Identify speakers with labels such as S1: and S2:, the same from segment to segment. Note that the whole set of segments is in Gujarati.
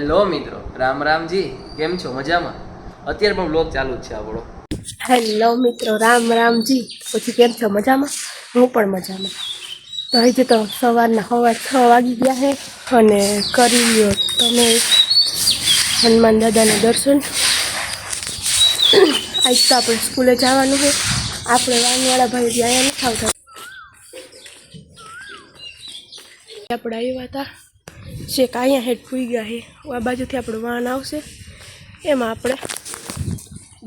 S1: હેલો મિત્રો, રામ રામજી. કેમ છો? મજામાં? અત્યારે પણ બ્લોગ ચાલુ જ છે આપણો.
S2: હેલો મિત્રો, રામ રામજી. પછી કેમ છો? મજામાં? હું પણ મજામાં. તો હજી તો સવારના 6 વાગી ગયા છે અને કરી લ્યો તમે હનુમાન દાદાના દર્શન. આજ તો આપણે સ્કૂલે જવાનું છે. આપણે વાનવાળા ભાઈ ત્યાં નથી આવતા. આપણે આવ્યા હતા શેક અહીંયા હેઠ ફૂઈ ગયા છે. આ બાજુથી આપણું વાહન આવશે, એમાં આપણે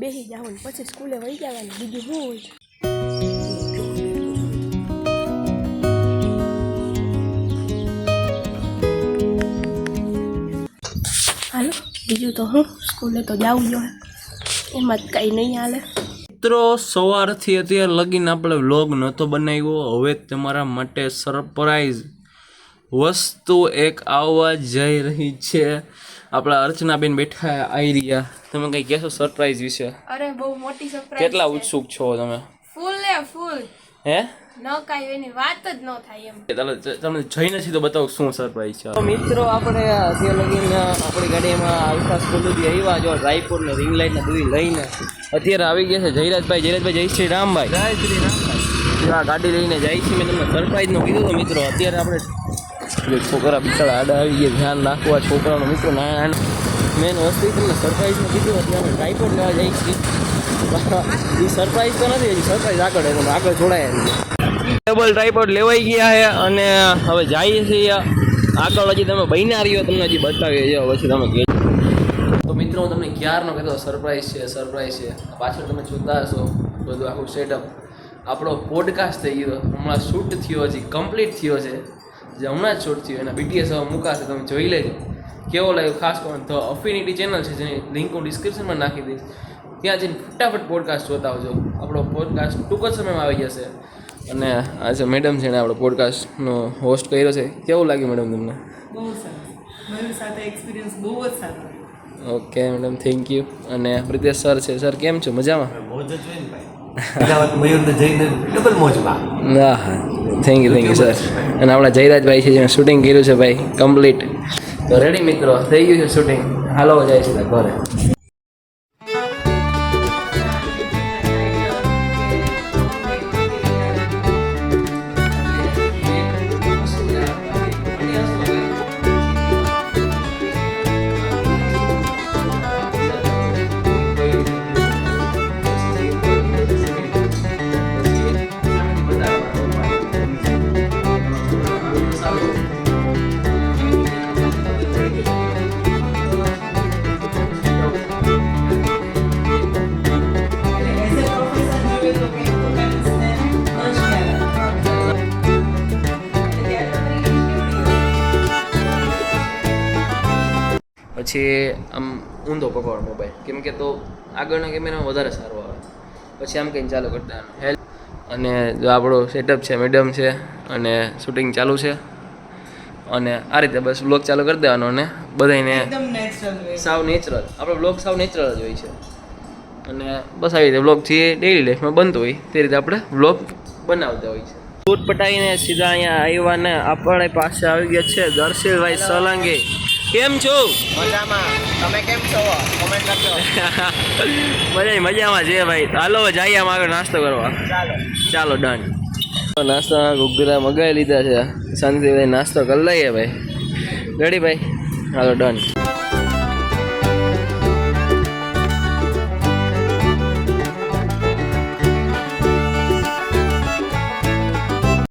S2: બેસી જવાનું, પછી સ્કૂલે વહી જવાનું. બીજું શું હોય? હાલો, બીજું તો હું સ્કૂલે તો જાવું જોઈએ, એમાં જ કાંઈ નહીં હાલે.
S1: મિત્રો, સવારથી અત્યારે લગીને આપણે વ્લોગ નહોતો બનાવ્યો. હવે તમારા માટે સરપ્રાઈઝ વસ્તુ એક આવવા જઈ રહી છે. આપણા અર્ચનાબેન બેઠા આવી રહ્યા. તમે કંઈ કહેશો સરપ્રાઈઝ વિશે?
S2: અરે બહુ મોટી સરપ્રાઈઝ.
S1: કેટલા ઉત્સુક છો તમે?
S2: ફૂલ ને ફૂલ.
S1: હે?
S2: ન કાંઈ એની વાત જ ન થાય એમ.
S1: તમને જઈ નથી તો બતાવો શું સરપ્રાઈઝ છે. મિત્રો, આપણે અત્યારે લગીને આપણી ગાડીમાં આલ્ફા સ્કૂલથી આવ્યા. જો રાયપુર ને રિંગ લાઇટ ને બધું લઈને અત્યારે આવી ગયા છે જયરાજભાઈ. જય શ્રી રામભાઈ. જય શ્રી રામભાઈ. આ ગાડી લઈને જાય છે. મેં તમને સરપ્રાઈઝનું કીધું તો મિત્રો. અત્યારે આપણે છોકરા બિચારા આડા આવી ગયા, ધ્યાન રાખવા છોકરાનો. મિત્રો મેન વસ્તુ તમને સરપ્રાઈઝનું કીધું. અત્યારે ટ્રાયપોડ લેવા જાય છીએ. એ સરપ્રાઈઝ તો નથી, હજી સરપ્રાઈઝ આગળ જોડાયા. ડબલ ટ્રાયપોડ લેવાઈ ગયા છે અને હવે જઈએ છીએ આગળ. હજી તમે બન્યા રહ્યો, તમને હજી બતાવીએ જાઓ, પછી તમે કહેજો. તો મિત્રો, હું તમને ક્યારનો કહેતો સરપ્રાઈઝ છે. પાછળ તમે જોતા હશો બધું આખું સેટઅપ. આપણો પોડકાસ્ટ થઈ ગયો, હમણાં શૂટ થયો, હજી કમ્પ્લીટ થયો છે. જે હમણાં જ શૂટ થયો એના BTS હવે મૂકાશે, તમે જોઈ લેજો કેવો લાગ્યો. ખાસ કરીને તો અફિનિટી ચેનલ છે, જેની લિંક હું ડિસ્ક્રિપ્શનમાં નાખી દઈશ. ત્યાં જઈને ફટાફટ પોડકાસ્ટ જોતા આવજો. આપણો પોડકાસ્ટ ટૂંક જ સમયમાં આવી જશે. અને આજે મેડમ છે ને આપણો પોડકાસ્ટનો હોસ્ટ કર્યો છે. કેવું લાગ્યું મેડમ તમને?
S3: બહુ સરસ. મારી સાથે એક્સપિરિયન્સ બહુ જ સારો.
S1: Okay madam, thank you. અને પ્રિતેશ સર છે. સર કેમ છો? મજામાં? હા, થેન્ક યુ સર. અને આપણા જયરાજભાઈ છે, જેને શૂટિંગ કર્યું છે ભાઈ કમ્પ્લીટ. તો રેડી મિત્રો, થઈ ગયું છે શૂટિંગ. હાલો જાય છે ઘરે. પછી આમ ઊંધો પકડો મોબાઈલ, કેમ કે તો આગળના કેમેરામાં વધારે સારો આવે. પછી આમ કંઈ ચાલુ કરતા હેલ્પ. અને જો આપણો સેટઅપ છે, મેડમ છે અને શૂટિંગ ચાલુ છે. અને આ રીતે બસ બ્લોગ ચાલુ કરી દેવાનો અને બધાને સાવ નેચરલ. આપણો બ્લોગ સાવ નેચરલ જ હોય છે. અને બસ આવી રીતે બ્લોગથી ડેઈલી લાઈફમાં બનતો હોય તે રીતે આપણે બ્લોગ બનાવતા હોય છે. શૂટ પટાવીને સીધા અહીંયા આવ્યા ને આપણે પાસે આવી ગયા છે દર્શિલભાઈ સોલંકી. કેમ છો?
S4: મજામાં. તમે કેમ છો? કોમેન્ટ કરજો.
S1: મજામાં છે ભાઈ. હાલો જઈએ આમ આગળ નાસ્તો કરવા. ચાલો ડન. નાસ્તા ઘૂઘરા મગાવી લીધા છે. શાંતિભાઈ નાસ્તો કરી લઈએ ભાઈ. રેડી ભાઈ? હાલો ડન.